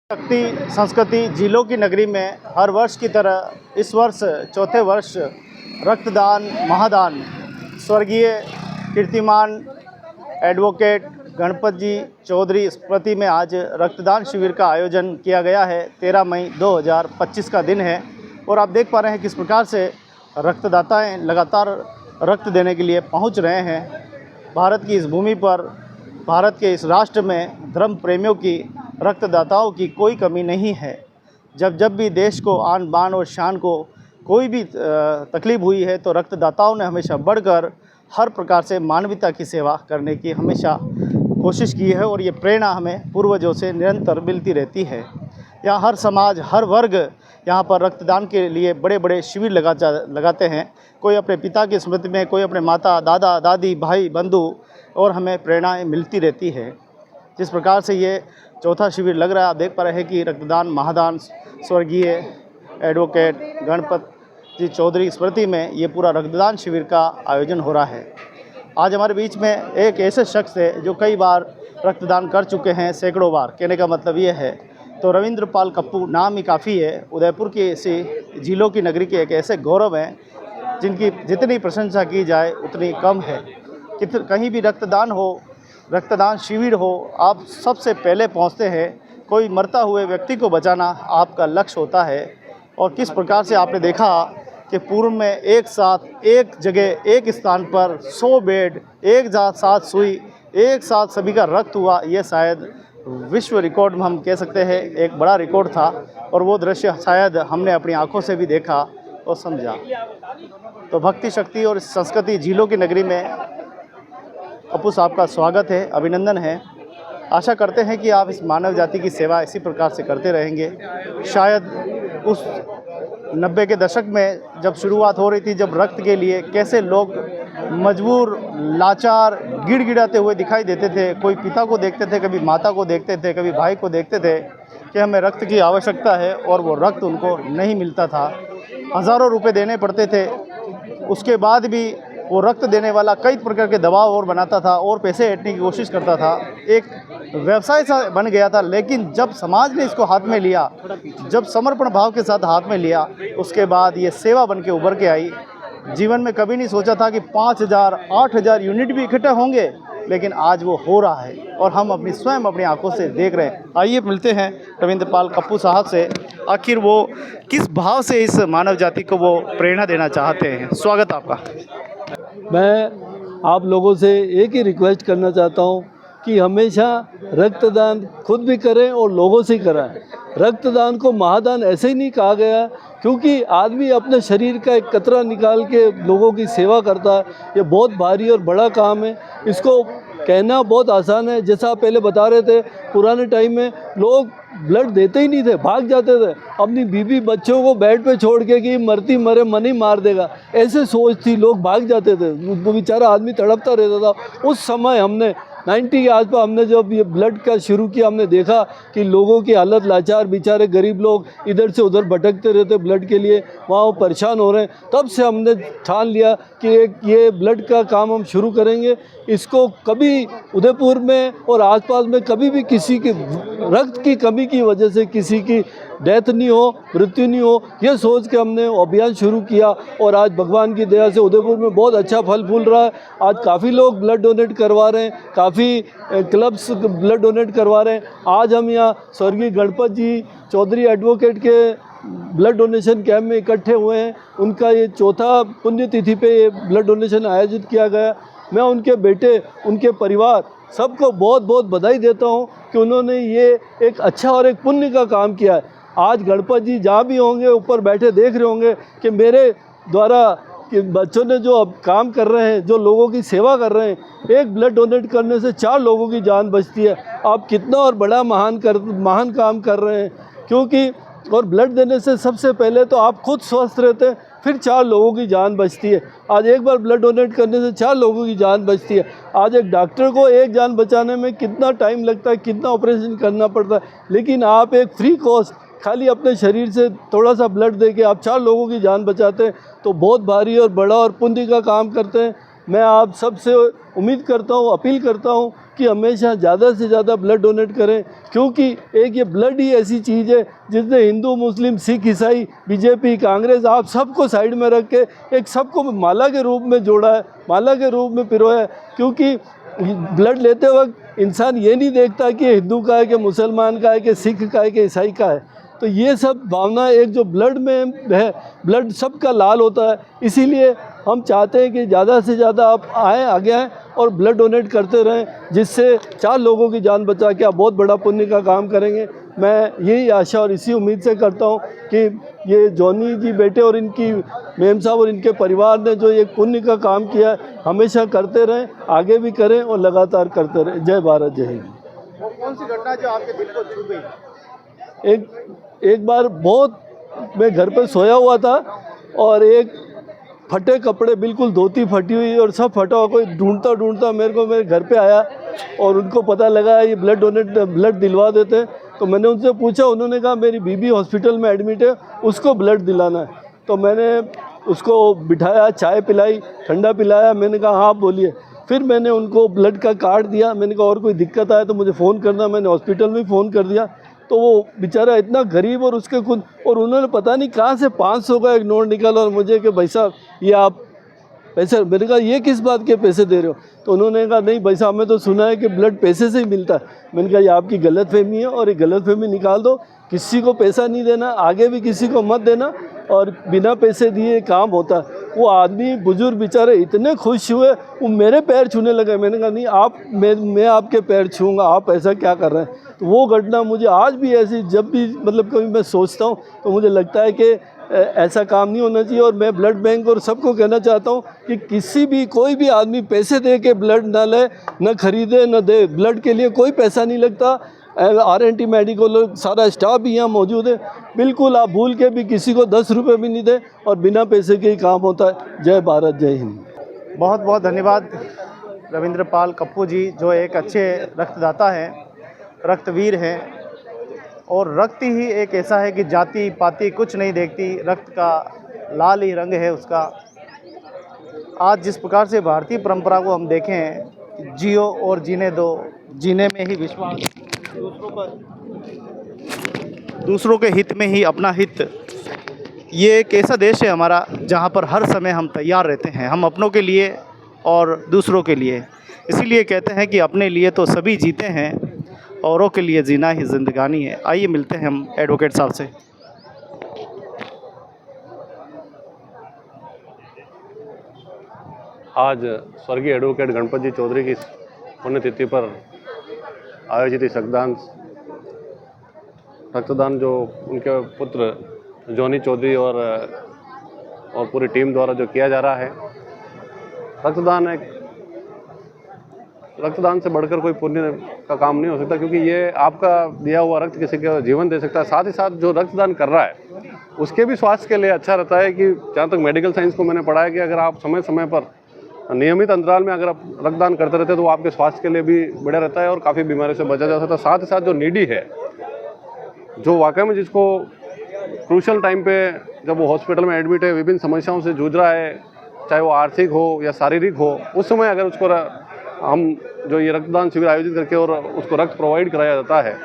शक्ति संस्कृति झीलों की नगरी में हर वर्ष की तरह इस वर्ष चौथे वर्ष रक्तदान महादान स्वर्गीय कीर्तिमान एडवोकेट गणपत जी चौधरी स्मृति में आज रक्तदान शिविर का आयोजन किया गया है। 13 मई 2025 का दिन है और आप देख पा रहे हैं किस प्रकार से रक्तदाताएं लगातार रक्त देने के लिए पहुंच रहे हैं। भारत की इस भूमि पर, भारत के इस राष्ट्र में धर्म प्रेमियों की, रक्तदाताओं की कोई कमी नहीं है। जब भी देश को आन बान और शान को कोई भी तकलीफ़ हुई है तो रक्तदाताओं ने हमेशा बढ़कर हर प्रकार से मानवता की सेवा करने की हमेशा कोशिश की है और ये प्रेरणा हमें पूर्वजों से निरंतर मिलती रहती है। यहाँ हर समाज, हर वर्ग यहाँ पर रक्तदान के लिए बड़े बड़े शिविर लगाते हैं। कोई अपने पिता की स्मृति में, कोई अपने माता, दादा, दादी, भाई, बंधु, और हमें प्रेरणाएँ मिलती रहती है। जिस प्रकार से ये चौथा शिविर लग रहा है, आप देख पा रहे हैं कि रक्तदान महादान स्वर्गीय एडवोकेट गणपत जी चौधरी स्मृति में ये पूरा रक्तदान शिविर का आयोजन हो रहा है। आज हमारे बीच में एक ऐसे शख्स है जो कई बार रक्तदान कर चुके हैं, सैकड़ों बार। कहने का मतलब ये है तो रविंद्र पाल कप्पू नाम ही काफ़ी है। उदयपुर की ऐसी झीलों की नगरी के एक ऐसे गौरव हैं जिनकी जितनी प्रशंसा की जाए उतनी कम है। कहीं भी रक्तदान हो, रक्तदान शिविर हो, आप सबसे पहले पहुंचते हैं। कोई मरता हुए व्यक्ति को बचाना आपका लक्ष्य होता है। और किस प्रकार से आपने देखा कि पूर्व में एक साथ एक जगह एक स्थान पर 100 बेड, एक साथ सुई, एक साथ सभी का रक्त हुआ, ये शायद विश्व रिकॉर्ड में हम कह सकते हैं एक बड़ा रिकॉर्ड था। और वो दृश्य शायद हमने अपनी आंखों से भी देखा और समझा। तो भक्ति शक्ति और संस्कृति झीलों की नगरी में कप्पू साहब का स्वागत है, अभिनंदन है। आशा करते हैं कि आप इस मानव जाति की सेवा इसी प्रकार से करते रहेंगे। शायद उस 90 के दशक में जब शुरुआत हो रही थी, जब रक्त के लिए कैसे लोग मजबूर, लाचार, गिड़गिड़ाते हुए दिखाई देते थे। कोई पिता को देखते थे, कभी माता को देखते थे, कभी भाई को देखते थे कि हमें रक्त की आवश्यकता है और वो रक्त उनको नहीं मिलता था। हज़ारों रुपए देने पड़ते थे। उसके बाद भी वो रक्त देने वाला कई प्रकार के दबाव और बनाता था और पैसे ऐंठने की कोशिश करता था। एक व्यवसाय सा बन गया था। लेकिन जब समाज ने इसको हाथ में लिया, जब समर्पण भाव के साथ हाथ में लिया, उसके बाद ये सेवा बन के उभर के आई। जीवन में कभी नहीं सोचा था कि 5000, 8000 यूनिट भी इकट्ठे होंगे, लेकिन आज वो हो रहा है और हम अपनी आंखों से देख रहे हैं। आइए मिलते हैं रविंद्र पाल कप्पू साहब से। आखिर वो किस भाव से इस मानव जाति को वो प्रेरणा देना चाहते हैं। स्वागत आपका। मैं आप लोगों से एक ही रिक्वेस्ट करना चाहता हूं कि हमेशा रक्तदान खुद भी करें और लोगों से कराएं। रक्तदान को महादान ऐसे ही नहीं कहा गया क्योंकि आदमी अपने शरीर का एक कतरा निकाल के लोगों की सेवा करता है। ये बहुत भारी और बड़ा काम है। इसको कहना बहुत आसान है। जैसा आप पहले बता रहे थे, पुराने टाइम में लोग ब्लड देते ही नहीं थे, भाग जाते थे अपनी बीवी बच्चों को बेड पे छोड़ के कि मरती मरे मन ही मार देगा, ऐसे सोच थी। लोग भाग जाते थे, वो बेचारा आदमी तड़पता रहता था। उस समय हमने 90 के आसपास हमने जब ये ब्लड का शुरू किया, हमने देखा कि लोगों की हालत लाचार, बेचारे गरीब लोग इधर से उधर भटकते रहते ब्लड के लिए, वहाँ वो परेशान हो रहे हैं। तब से हमने ठान लिया कि ये ब्लड का काम हम शुरू करेंगे। इसको कभी उदयपुर में और आसपास में कभी भी किसी की रक्त की कमी की वजह से किसी की डेथ नहीं हो, मृत्यु नहीं हो, ये सोच के हमने अभियान शुरू किया। और आज भगवान की दया से उदयपुर में बहुत अच्छा फल फूल रहा है। आज काफ़ी लोग ब्लड डोनेट करवा रहे हैं, काफ़ी क्लब्स ब्लड डोनेट करवा रहे हैं। आज हम यहाँ स्वर्गीय गणपत जी चौधरी एडवोकेट के ब्लड डोनेशन कैंप में इकट्ठे हुए हैं। उनका ये चौथा पुण्यतिथि पे ये ब्लड डोनेशन आयोजित किया गया। मैं उनके बेटे, उनके परिवार सबको बहुत बहुत बधाई देता हूँ कि उन्होंने ये एक अच्छा और एक पुण्य का काम किया है। आज गणपत जी जहाँ भी होंगे ऊपर बैठे देख रहे होंगे कि मेरे द्वारा कि बच्चों ने जो अब काम कर रहे हैं, जो लोगों की सेवा कर रहे हैं। एक ब्लड डोनेट करने से 4 लोगों की जान बचती है। आप कितना और बड़ा महान काम कर रहे हैं। क्योंकि और ब्लड देने से सबसे पहले तो आप खुद स्वस्थ रहते हैं, फिर 4 लोगों की जान बचती है। आज एक बार ब्लड डोनेट करने से 4 लोगों की जान बचती है। आज एक डॉक्टर को एक जान बचाने में कितना टाइम लगता है, कितना ऑपरेशन करना पड़ता है, लेकिन आप एक फ्री कॉस्ट खाली अपने शरीर से थोड़ा सा ब्लड दे के आप 4 लोगों की जान बचाते हैं, तो बहुत भारी और बड़ा और पुण्य का काम करते हैं। मैं आप सबसे उम्मीद करता हूँ, अपील करता हूँ कि हमेशा ज़्यादा से ज़्यादा ब्लड डोनेट करें, क्योंकि एक ये ब्लड ही ऐसी चीज़ है जिसने हिंदू, मुस्लिम, सिख, ईसाई, बीजेपी, कांग्रेस, आप सबको साइड में रख के एक सबको माला के रूप में जोड़ा है, माला के रूप में पिरोया है। क्योंकि ब्लड लेते वक्त इंसान ये नहीं देखता कि हिंदू का है कि मुसलमान का है कि सिख का है कि ईसाई का है। तो ये सब भावना एक जो ब्लड में है, ब्लड सबका लाल होता है। इसीलिए हम चाहते हैं कि ज़्यादा से ज़्यादा आप आगे आएँ और ब्लड डोनेट करते रहें, जिससे 4 लोगों की जान बचा के आप बहुत बड़ा पुण्य का काम करेंगे। मैं यही आशा और इसी उम्मीद से करता हूँ कि ये जॉनी जी बेटे और इनकी मेम साहब और इनके परिवार ने जो एक पुण्य का काम किया है, हमेशा करते रहें, आगे भी करें और लगातार करते रहें। जय भारत, जय हिंद। वो कौन सी घटना जो आपके दिल को छू गई? एक बार बहुत मैं घर पे सोया हुआ था और एक फटे कपड़े, बिल्कुल धोती फटी हुई और सब फटा हुआ, कोई ढूंढता मेरे घर पे आया और उनको पता लगा ये ब्लड दिलवा देते हैं। तो मैंने उनसे पूछा, उन्होंने कहा मेरी बीबी हॉस्पिटल में एडमिट है, उसको ब्लड दिलाना है। तो मैंने उसको बिठाया, चाय पिलाई, ठंडा पिलाया। मैंने कहा हाँ बोलिए। फिर मैंने उनको ब्लड का कार्ड दिया। मैंने कहा और कोई दिक्कत आए तो मुझे फ़ोन करना। मैंने हॉस्पिटल में फ़ोन कर दिया। तो वो बेचारा इतना गरीब और उसके खुद, और उन्होंने पता नहीं कहाँ से 500 का एक नोट निकाला और मुझे कि भाई साहब ये आप पैसे, मैंने कहा ये किस बात के पैसे दे रहे हो? तो उन्होंने कहा नहीं भाई साहब, हमें तो सुना है कि ब्लड पैसे से ही मिलता है। मैंने कहा ये आपकी गलतफहमी है और ये गलतफहमी निकाल दो। किसी को पैसा नहीं देना, आगे भी किसी को मत देना, और बिना पैसे दिए काम होता है। वो आदमी बुजुर्ग बेचारे इतने खुश हुए, वो मेरे पैर छूने लगे। मैंने कहा नहीं मैं आपके पैर छूँगा, आप ऐसा क्या कर रहे हैं? तो वो घटना मुझे आज भी ऐसी, जब भी मतलब कभी मैं सोचता हूँ तो मुझे लगता है कि ऐसा काम नहीं होना चाहिए। और मैं ब्लड बैंक और सबको कहना चाहता हूँ कि कोई भी आदमी पैसे दे के ब्लड ना ले, ना खरीदे, ना दे। ब्लड के लिए कोई पैसा नहीं लगता। RNT मेडिकल सारा स्टाफ भी यहाँ मौजूद है। बिल्कुल आप भूल के भी किसी को 10 रुपये भी नहीं दे और बिना पैसे के ही काम होता है। जय भारत, जय हिंद। बहुत बहुत धन्यवाद रविंद्र पाल कप्पू जी, जो एक अच्छे रक्तदाता हैं, रक्तवीर हैं। और रक्त ही एक ऐसा है कि जाति पाति कुछ नहीं देखती, रक्त का लाल ही रंग है उसका। आज जिस प्रकार से भारतीय परंपरा को हम देखें, जियो और जीने दो, जीने में ही विश्वास, दूसरों के हित में ही अपना हित, ये एक ऐसा देश है हमारा जहाँ पर हर समय हम तैयार रहते हैं, हम अपनों के लिए और दूसरों के लिए। इसीलिए कहते हैं कि अपने लिए तो सभी जीते हैं, औरों के लिए जीना ही जिंदगानी है। आइए मिलते हैं हम एडवोकेट साहब से। आज स्वर्गीय एडवोकेट गणपत जी चौधरी की पुण्यतिथि पर आयोजित इस रक्तदान जो उनके पुत्र जॉनी चौधरी और पूरी टीम द्वारा जो किया जा रहा है, रक्तदान से बढ़कर कोई पुण्य का काम नहीं हो सकता, क्योंकि ये आपका दिया हुआ रक्त किसी का जीवन दे सकता है। साथ ही साथ जो रक्तदान कर रहा है उसके भी स्वास्थ्य के लिए अच्छा रहता है। कि जहाँ तक मेडिकल साइंस को मैंने पढ़ा है कि अगर आप समय समय पर नियमित अंतराल में अगर आप रक्तदान करते रहते हैं तो वो आपके स्वास्थ्य के लिए भी बढ़िया रहता है और काफ़ी बीमारी से बचा जा सकता है। साथ ही साथ जो नीडी है, जो वाकई में जिसको क्रूशल टाइम पे जब वो हॉस्पिटल में एडमिट है, विभिन्न समस्याओं से जूझ रहा है, चाहे वो आर्थिक हो या शारीरिक हो, उस समय अगर उसको हम जो ये रक्तदान शिविर आयोजित करके और उसको रक्त प्रोवाइड कराया जाता है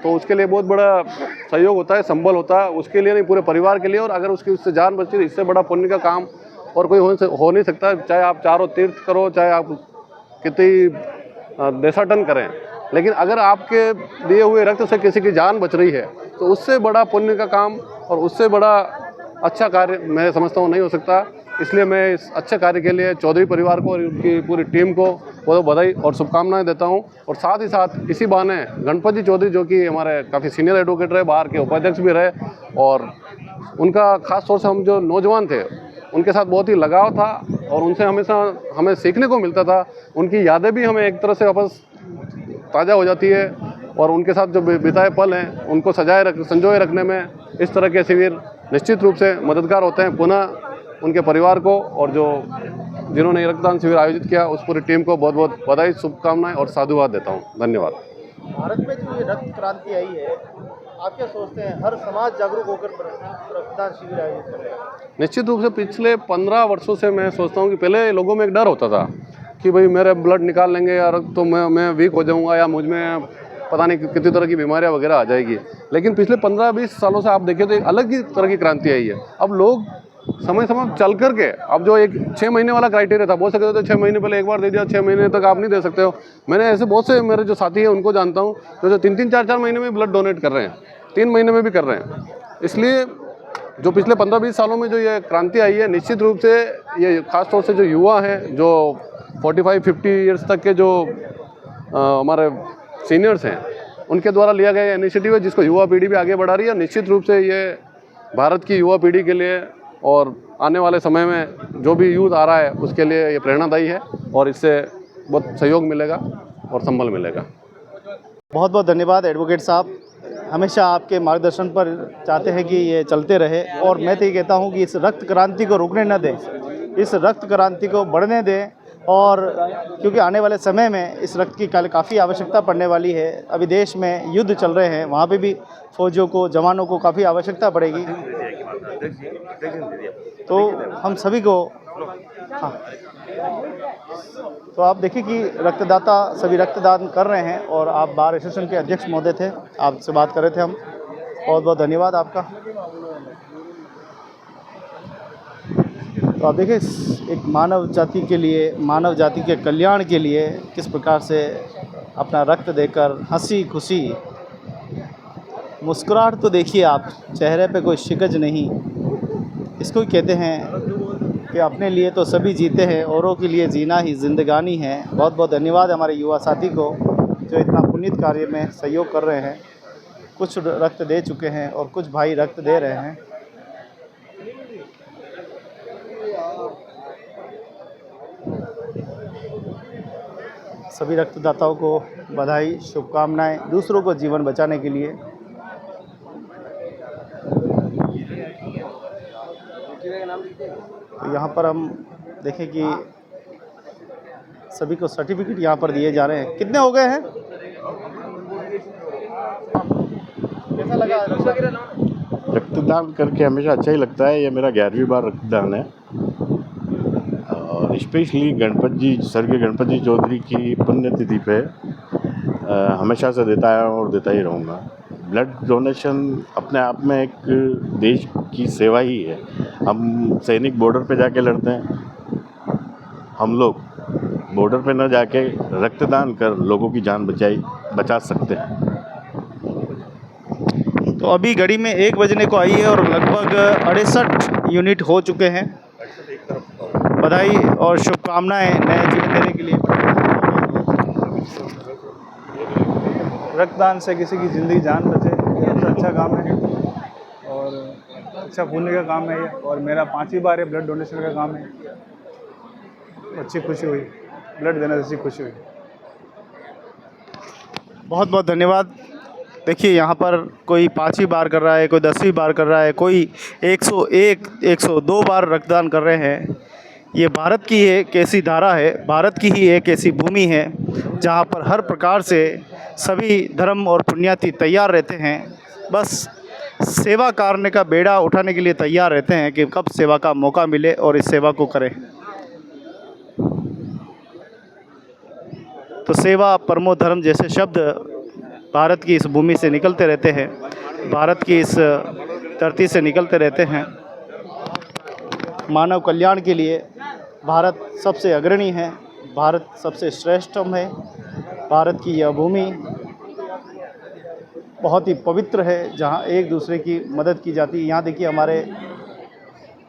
तो उसके लिए बहुत बड़ा सहयोग होता है, संबल होता है, उसके लिए नहीं पूरे परिवार के लिए। और अगर उससे जान बचती है, इससे बड़ा पुण्य का काम और कोई हो नहीं सकता। चाहे आप चारों तीर्थ करो, चाहे आप कितनी देशाटन करें, लेकिन अगर आपके दिए हुए रक्त से किसी की जान बच रही है तो उससे बड़ा पुण्य का काम और उससे बड़ा अच्छा कार्य मैं समझता हूँ नहीं हो सकता। इसलिए मैं इस अच्छे कार्य के लिए चौधरी परिवार को और उनकी पूरी टीम को बहुत बधाई और शुभकामनाएं देता हूं। और साथ ही साथ इसी बहाने गणपत जी चौधरी, जो कि हमारे काफ़ी सीनियर एडवोकेट रहे, बाहर के उपाध्यक्ष भी रहे, और उनका खास तौर से हम जो नौजवान थे उनके साथ बहुत ही लगाव था और उनसे हमेशा हमें सीखने को मिलता था। उनकी यादें भी हमें एक तरह से वापस ताज़ा हो जाती है और उनके साथ जो बिताए पल हैं उनको संजोए रखने में इस तरह के शिविर निश्चित रूप से मददगार होते हैं। पुनः उनके परिवार को और जिन्होंने ये रक्तदान शिविर आयोजित किया उस पूरी टीम को बहुत बहुत बधाई, शुभकामनाएं और साधुवाद देता हूं। धन्यवाद। भारत में जो ये रक्त क्रांति आई है, आप क्या सोचते हैं? हर समाज जागरूक होकर रक्तदान शिविर आयोजित कर रहे हैं। निश्चित रूप से पिछले 15 वर्षों से मैं सोचता हूं कि पहले लोगों में एक डर होता था कि भाई मेरे ब्लड निकाल लेंगे यार तो मैं वीक हो जाऊंगा या मुझ में पता नहीं कितनी तरह की बीमारियां वगैरह आ जाएगी। लेकिन पिछले 15-20 सालों से आप देखें तो एक अलग ही तरह की क्रांति आई है। अब लोग समय समय चल करके, अब जो एक 6 महीने वाला क्राइटेरिया था, बोल सकते थे 6 महीने पहले एक बार दे दिया, 6 महीने तक आप नहीं दे सकते हो। मैंने ऐसे बहुत से मेरे जो साथी हैं उनको जानता हूँ जो 3-3, 4-4 महीने में ब्लड डोनेट कर रहे हैं, 3 महीने में भी कर रहे हैं। इसलिए जो पिछले 15-20 सालों में जो ये क्रांति आई है, निश्चित रूप से ये खासतौर से जो युवा हैं, जो 45-50 ईयर्स तक के जो हमारे सीनियर्स हैं, उनके द्वारा लिया गया इनिशिएटिव है जिसको युवा पीढ़ी भी आगे बढ़ा रही है। निश्चित रूप से ये भारत की युवा पीढ़ी के लिए और आने वाले समय में जो भी यूथ आ रहा है उसके लिए ये प्रेरणादायी है और इससे बहुत सहयोग मिलेगा और संबल मिलेगा। बहुत बहुत धन्यवाद एडवोकेट साहब, हमेशा आपके मार्गदर्शन पर चाहते हैं कि ये चलते रहे। और मैं तो ये कहता हूँ कि इस रक्त क्रांति को रुकने न दें, इस रक्त क्रांति को बढ़ने दें। और क्योंकि आने वाले समय में इस रक्त की काफ़ी आवश्यकता पड़ने वाली है। अभी देश में युद्ध चल रहे हैं, वहाँ पे भी फौजियों को, जवानों को काफ़ी आवश्यकता पड़ेगी। तो हम सभी को हाँ, तो आप देखिए कि रक्तदाता सभी रक्तदान कर रहे हैं। और आप बार एसोसिएशन के अध्यक्ष महोदय थे, आपसे बात कर रहे थे हम। बहुत बहुत धन्यवाद आपका। तो आप देखिए एक मानव जाति के लिए, मानव जाति के कल्याण के लिए किस प्रकार से अपना रक्त देकर हंसी खुशी, मुस्कुराहट तो देखिए आप, चेहरे पे कोई शिकज नहीं। इसको ही कहते हैं कि अपने लिए तो सभी जीते हैं, औरों के लिए जीना ही जिंदगानी है। बहुत बहुत धन्यवाद हमारे युवा साथी को जो इतना पुनीत कार्य में सहयोग कर रहे हैं। कुछ रक्त दे चुके हैं और कुछ भाई रक्त दे रहे हैं। सभी रक्तदाताओं को बधाई, शुभकामनाएं दूसरों को जीवन बचाने के लिए। तो यहाँ पर हम देखें कि सभी को सर्टिफिकेट यहाँ पर दिए जा रहे हैं। कितने हो गए हैं? कैसा लगा? रक्तदान करके हमेशा अच्छा ही लगता है। ये मेरा 11वीं बार रक्तदान है और स्पेशली स्वर्गीय गणपत जी चौधरी की पुण्यतिथि पे हमेशा से देता है और देता ही रहूँगा। ब्लड डोनेशन अपने आप में एक देश की सेवा ही है। हम सैनिक बॉर्डर पे जाके लड़ते हैं, हम लोग बॉर्डर पे न जाके रक्तदान कर लोगों की जान बचा सकते हैं। तो अभी घड़ी में 1 बजने को आई है और लगभग 68 यूनिट हो चुके हैं। बधाई और शुभकामनाएं नए जीवन देने के लिए। रक्तदान से किसी की ज़िंदगी जान बचे, ये सबसे अच्छा काम है और अच्छा पुण्य का काम है ये। और मेरा 5वीं बार है ब्लड डोनेशन का काम है। अच्छी खुशी हुई, ब्लड देने से खुशी हुई। बहुत बहुत धन्यवाद। देखिए यहाँ पर कोई 5वीं बार कर रहा है, कोई 10वीं बार कर रहा है, कोई 101, 102 बार रक्तदान कर रहे हैं। ये भारत की एक ऐसी धारा है, भारत की ही एक ऐसी भूमि है जहाँ पर हर प्रकार से सभी धर्म और पुण्यार्थी तैयार रहते हैं। बस सेवा करने का बेड़ा उठाने के लिए तैयार रहते हैं कि कब सेवा का मौका मिले और इस सेवा को करें। तो सेवा परमो धर्म जैसे शब्द भारत की इस भूमि से निकलते रहते हैं, भारत की इस धरती से निकलते रहते हैं। मानव कल्याण के लिए भारत सबसे अग्रणी है, भारत सबसे श्रेष्ठतम है। भारत की यह भूमि बहुत ही पवित्र है जहाँ एक दूसरे की मदद की जाती है। यहाँ देखिए हमारे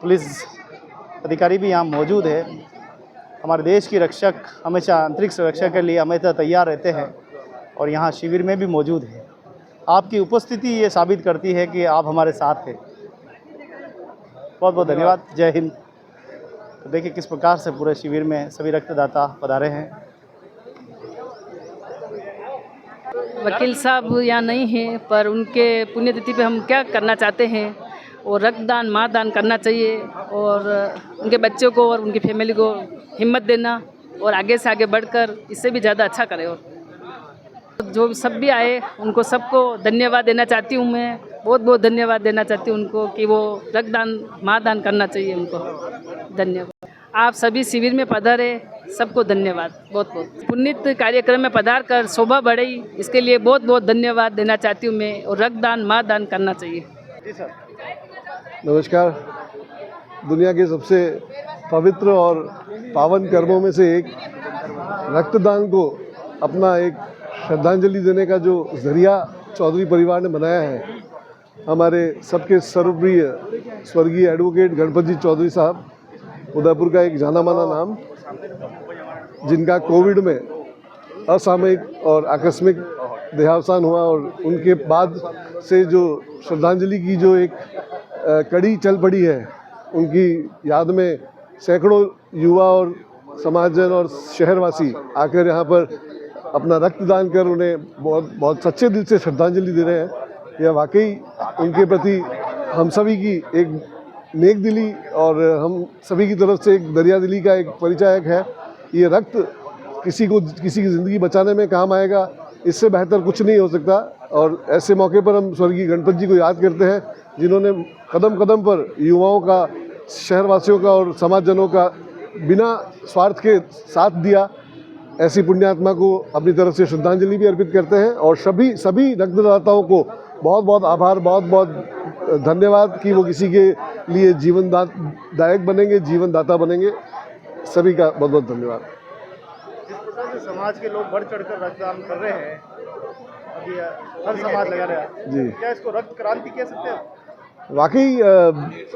पुलिस अधिकारी भी यहाँ मौजूद है। हमारे देश की रक्षक हमेशा अंतरिक्ष रक्षा के लिए हमेशा तैयार रहते हैं और यहाँ शिविर में भी मौजूद है। आपकी उपस्थिति ये साबित करती है कि आप हमारे साथ हैं। बहुत बहुत धन्यवाद। जय हिंद। तो देखिए किस प्रकार से पूरे शिविर में सभी रक्तदाता पधारे हैं। वकील साहब यहाँ नहीं हैं, पर उनके पुण्यतिथि पे हम क्या करना चाहते हैं, और रक्तदान महादान करना चाहिए और उनके बच्चों को और उनकी फैमिली को हिम्मत देना और आगे से आगे बढ़कर इससे भी ज़्यादा अच्छा करें। और जो सब भी आए उनको सबको धन्यवाद देना चाहती हूँ। मैं बहुत बहुत धन्यवाद देना चाहती हूँ उनको कि वो रक्तदान महादान करना चाहिए उनको। धन्यवाद। आप सभी शिविर में पधारे, सबको धन्यवाद बहुत बहुत। पुण्य कार्यक्रम में पधार कर शोभा बढ़ी, इसके लिए बहुत बहुत धन्यवाद देना चाहती हूँ मैं। और रक्तदान महादान करना चाहिए। जी सर। नमस्कार। दुनिया के सबसे पवित्र और पावन कर्मों में से एक रक्तदान को अपना एक श्रद्धांजलि देने का जो जरिया चौधरी परिवार ने बनाया है, हमारे सबके सर्वप्रिय स्वर्गीय एडवोकेट गणपत जी चौधरी साहब, उदयपुर का एक जाना माना नाम, जिनका कोविड में असामयिक और आकस्मिक देहावसान हुआ, और उनके बाद से जो श्रद्धांजलि की जो एक कड़ी चल पड़ी है, उनकी याद में सैकड़ों युवा और समाजजन और शहरवासी आकर यहाँ पर अपना रक्तदान कर उन्हें बहुत बहुत सच्चे दिल से श्रद्धांजलि दे रहे हैं। यह वाकई उनके प्रति हम सभी की एक नेक दिली और हम सभी की तरफ से एक दरिया दिली का एक परिचायक है। ये रक्त किसी की ज़िंदगी बचाने में काम आएगा, इससे बेहतर कुछ नहीं हो सकता। और ऐसे मौके पर हम स्वर्गीय गणपत जी को याद करते हैं, जिन्होंने कदम कदम पर युवाओं का, शहरवासियों का और समाजजनों का बिना स्वार्थ के साथ दिया। ऐसी पुण्यात्मा को अपनी तरफ से श्रद्धांजलि भी अर्पित करते हैं और सभी रक्तदाताओं को बहुत बहुत आभार, बहुत बहुत धन्यवाद कि वो किसी के लिए जीवनदायक बनेंगे, जीवनदाता बनेंगे। सभी का बहुत बहुत धन्यवाद। जिस प्रकार से समाज के लोग बढ़ चढ़कर रक्तदान कर रहे हैं, अभी हर समाज लगा रहा है जी, क्या इसको रक्त क्रांति कह सकते हैं? वाकई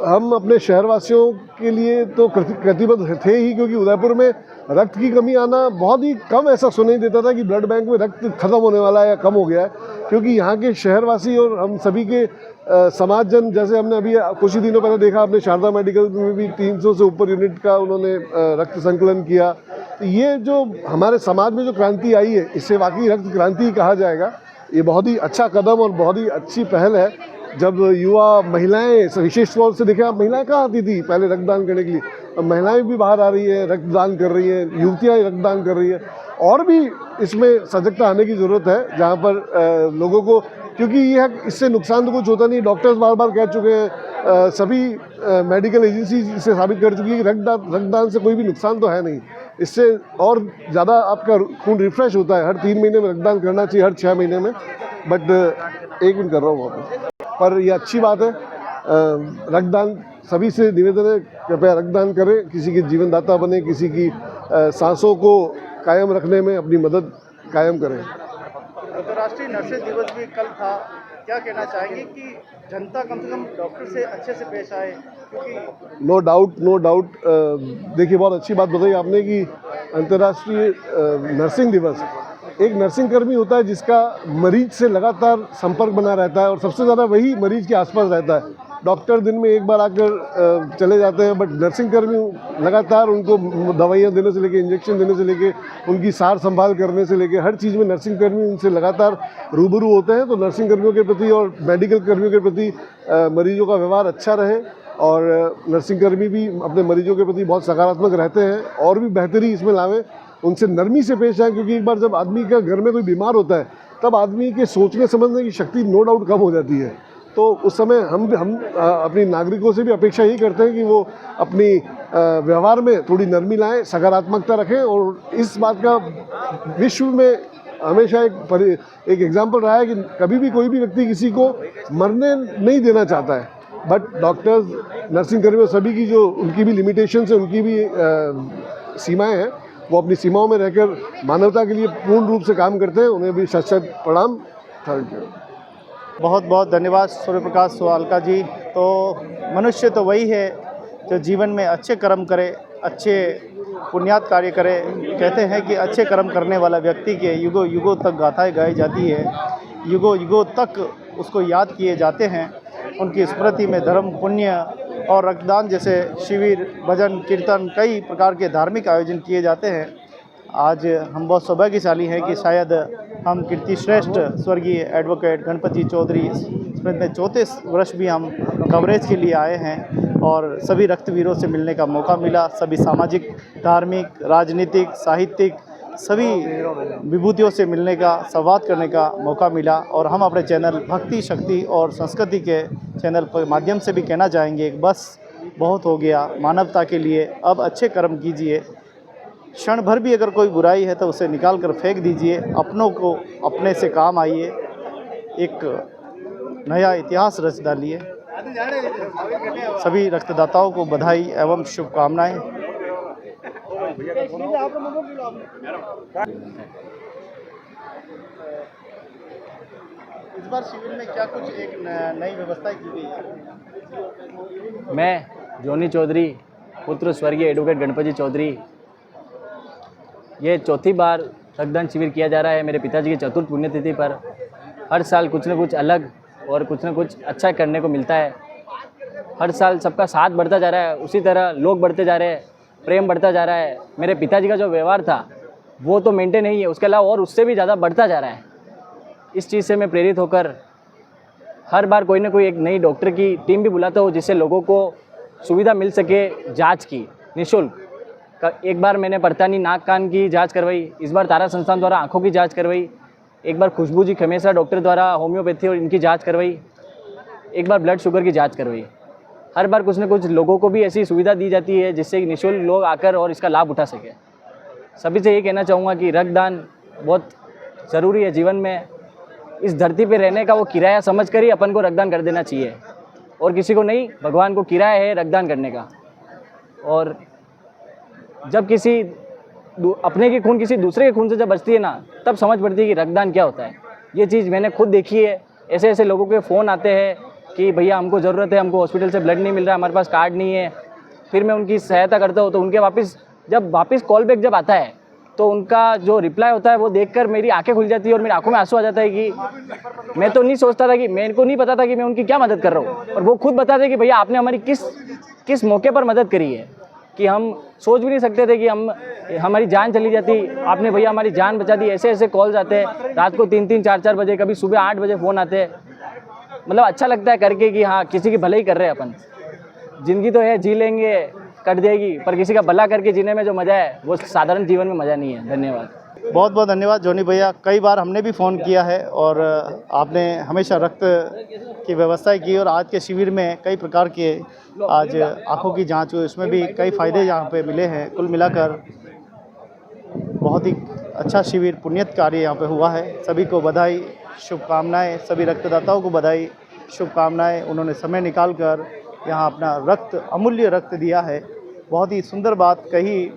हम अपने शहरवासियों के लिए तो प्रतिबद्ध थे ही, क्योंकि उदयपुर में रक्त की कमी आना बहुत ही कम ऐसा सुनाई देता था कि ब्लड बैंक में रक्त खत्म होने वाला है या कम हो गया है। क्योंकि यहाँ के शहरवासी और हम सभी के समाजजन, जैसे हमने अभी कुछ ही दिनों पहले देखा, अपने शारदा मेडिकल में भी 300 से ऊपर यूनिट का उन्होंने रक्त संकलन किया। तो ये जो हमारे समाज में जो क्रांति आई है, इसे वाकई रक्त क्रांति ही कहा जाएगा। ये बहुत ही अच्छा कदम और बहुत ही अच्छी पहल है। जब युवा महिलाएं, विशेष तौर से देखें आप, महिलाएं कहाँ आती थी पहले रक्तदान करने के लिए, अब महिलाएं भी बाहर आ रही है, रक्तदान कर रही है, युवतियाँ रक्तदान कर रही है। और भी इसमें सजगता आने की ज़रूरत है, जहाँ पर लोगों को, क्योंकि यह इससे नुकसान तो कुछ होता नहीं। डॉक्टर्स बार बार कह चुके हैं, सभी मेडिकल एजेंसी इसे साबित कर चुकी है कि रक्तदान से कोई भी नुकसान तो है नहीं। इससे और ज़्यादा आपका खून रिफ्रेश होता है। हर 3 महीने में रक्तदान करना चाहिए, हर 6 महीने में, बट 1 मिनट कर रहा हूँ वहाँ पर यह अच्छी बात है। रक्तदान सभी से निवेदन है, कृपया रक्तदान करें, किसी के जीवनदाता बने, किसी की सांसों को कायम रखने में अपनी मदद कायम करें। अंतर्राष्ट्रीय नर्सेज दिवस भी कल था, क्या कहना चाहेंगे कि जनता कम से कम डॉक्टर से अच्छे से पेश आए? क्योंकि नो डाउट देखिए, बहुत अच्छी बात बताई आपने कि अंतर्राष्ट्रीय नर्सिंग दिवस, एक नर्सिंग कर्मी होता है जिसका मरीज से लगातार संपर्क बना रहता है और सबसे ज़्यादा वही मरीज के आसपास रहता है। डॉक्टर दिन में एक बार आकर चले जाते हैं, बट नर्सिंग कर्मी लगातार उनको दवाइयाँ देने से लेके, इंजेक्शन देने से लेके, उनकी सार संभाल करने से लेके, हर चीज़ में नर्सिंग कर्मी उनसे लगातार रूबरू होते हैं। तो नर्सिंग कर्मियों के प्रति और मेडिकल कर्मियों के प्रति मरीजों का व्यवहार अच्छा रहे और नर्सिंग कर्मी भी अपने मरीजों के प्रति बहुत सकारात्मक रहते हैं और भी बेहतरी इसमें लावें, उनसे नरमी से पेश आए। क्योंकि एक बार जब आदमी का घर में कोई बीमार होता है, तब आदमी के सोचने समझने की शक्ति नो डाउट कम हो जाती है। तो उस समय हम अपनी नागरिकों से भी अपेक्षा यही करते हैं कि वो अपनी व्यवहार में थोड़ी नरमी लाएं, सकारात्मकता रखें। और इस बात का विश्व में हमेशा एक एग्जाम्पल रहा है कि कभी भी कोई भी व्यक्ति किसी को मरने नहीं देना चाहता है, बट डॉक्टर्स, नर्सिंग कर्मियों, सभी की जो उनकी भी लिमिटेशंस है, उनकी भी सीमाएँ हैं, वो अपनी सीमाओं में रहकर मानवता के लिए पूर्ण रूप से काम करते हैं। उन्हें भी शत प्रणाम। Thank you. बहुत बहुत धन्यवाद सूर्य प्रकाश सुवालका जी। तो मनुष्य तो वही है जो जीवन में अच्छे कर्म करे, अच्छे पुण्यात कार्य करे। कहते हैं कि अच्छे कर्म करने वाला व्यक्ति के युगों युगों तक गाथाएं गाई जाती है, युगों युगों तक उसको याद किए जाते हैं। उनकी स्मृति में धर्म, पुण्य और रक्तदान जैसे शिविर, भजन, कीर्तन, कई प्रकार के धार्मिक आयोजन किए जाते हैं। आज हम बहुत सौभाग्यशाली हैं कि शायद हम कीर्ति श्रेष्ठ स्वर्गीय एडवोकेट गणपत जी चौधरी स्मृति में 34 वर्ष भी हम कवरेज के लिए आए हैं और सभी रक्तवीरों से मिलने का मौका मिला। सभी सामाजिक, धार्मिक, राजनीतिक, साहित्यिक सभी विभूतियों से मिलने का, संवाद करने का मौका मिला। और हम अपने चैनल भक्ति, शक्ति और संस्कृति के चैनल पर माध्यम से भी कहना चाहेंगे कि बस बहुत हो गया मानवता के लिए, अब अच्छे कर्म कीजिए। क्षण भर भी अगर कोई बुराई है तो उसे निकाल कर फेंक दीजिए, अपनों को अपने से काम आइए, एक नया इतिहास रच डालिए। सभी रक्तदाताओं को बधाई एवं शुभकामनाएं। इस बार शिविर में क्या कुछ एक नई व्यवस्था की गई है? मैं जोनी चौधरी, पुत्र स्वर्गीय एडवोकेट गणपति चौधरी, ये चौथी बार रक्तदान शिविर किया जा रहा है मेरे पिताजी की चतुर्थ पुण्यतिथि पर। हर साल कुछ न कुछ अलग और कुछ न कुछ अच्छा करने को मिलता है। हर साल सबका साथ बढ़ता जा रहा है, उसी तरह लोग बढ़ते जा रहे हैं, प्रेम बढ़ता जा रहा है। मेरे पिताजी का जो व्यवहार था वो तो मेंटेन नहीं है, उसके अलावा और उससे भी ज़्यादा बढ़ता जा रहा है। इस चीज़ से मैं प्रेरित होकर हर बार कोई ना कोई एक नई डॉक्टर की टीम भी बुलाता हूँ, जिससे लोगों को सुविधा मिल सके जांच की निःशुल्क। एक बार मैंने परतानी नाक कान की जांच करवाई, इस बार तारा संस्थान द्वारा आंखों की जांच करवाई, एक बार खुशबू जी खमेसा डॉक्टर द्वारा होम्योपैथी और इनकी जांच करवाई, एक बार ब्लड शुगर की जांच करवाई। हर बार कुछ न कुछ लोगों को भी ऐसी सुविधा दी जाती है जिससे निःशुल्क लोग आकर और इसका लाभ उठा सके। सभी से ये कहना चाहूँगा कि रक्तदान बहुत ज़रूरी है जीवन में। इस धरती पे रहने का वो किराया समझकर ही अपन को रक्तदान कर देना चाहिए, और किसी को नहीं, भगवान को किराया है रक्तदान करने का। और जब किसी अपने की खून किसी दूसरे के खून से जब बचती है ना, तब समझ पड़ती है कि रक्तदान क्या होता है। ये चीज़ मैंने खुद देखी है। ऐसे ऐसे लोगों के फ़ोन आते हैं कि भैया हमको ज़रूरत है, हमको हॉस्पिटल से ब्लड नहीं मिल रहा, हमारे पास कार्ड नहीं है। फिर मैं उनकी सहायता करता हूँ, तो उनके वापस कॉल बैक जब आता है तो उनका जो रिप्लाई होता है वो देखकर मेरी आंखें खुल जाती है और मेरी आंखों में आंसू आ जाता है कि मैं तो नहीं सोचता था, कि मेरे को नहीं पता था कि मैं उनकी क्या मदद कर रहा हूँ, और वो खुद बताते हैं कि भैया आपने हमारी किस मौके पर मदद करी है, कि हम सोच भी नहीं सकते थे कि हमारी जान चली जाती, आपने भैया हमारी जान बचा दी। ऐसे ऐसे कॉल्स आते हैं रात को 3-3, 4-4 बजे, कभी सुबह 8 बजे फ़ोन आते हैं। मतलब अच्छा लगता है करके कि हाँ, किसी की भलाई ही कर रहे हैं अपन। ज़िंदगी तो है, जी लेंगे, कट जाएगी, पर किसी का भला करके जीने में जो मज़ा है वो साधारण जीवन में मज़ा नहीं है। धन्यवाद। बहुत बहुत धन्यवाद जोनी भैया। कई बार हमने भी फ़ोन किया है और आपने हमेशा रक्त की व्यवस्था की, और आज के शिविर में कई प्रकार के आज आँखों की जांच हुई, उसमें भी कई फ़ायदे यहाँ पे मिले हैं। कुल मिलाकर बहुत ही अच्छा शिविर, पुण्यत कार्य यहाँ पे हुआ है। सभी को बधाई, शुभकामनाएँ। सभी रक्तदाताओं को बधाई, शुभकामनाएँ। उन्होंने समय निकाल कर यहाँ अपना रक्त, अमूल्य रक्त दिया है। बहुत ही सुंदर बात कही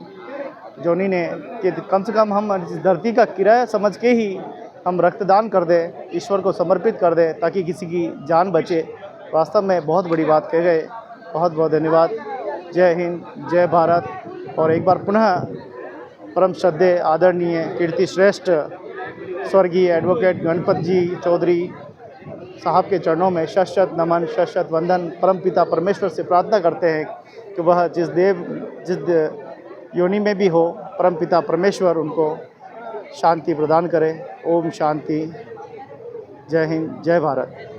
जोनी ने कि कम से कम हम इस धरती का किराया समझ के ही हम रक्तदान कर दें, ईश्वर को समर्पित कर दें ताकि किसी की जान बचे। वास्तव में बहुत बड़ी बात कह गए। बहुत बहुत धन्यवाद। जय हिंद, जय भारत। और एक बार पुनः परम श्रद्धेय आदरणीय कीर्ति श्रेष्ठ स्वर्गीय एडवोकेट गणपत जी चौधरी साहब के चरणों में शत नमन, शत वंदन। परमपिता परमेश्वर से प्रार्थना करते हैं कि वह जिस योनि में भी हो, परमपिता परमेश्वर उनको शांति प्रदान करे। ओम शांति। जय हिंद, जय भारत।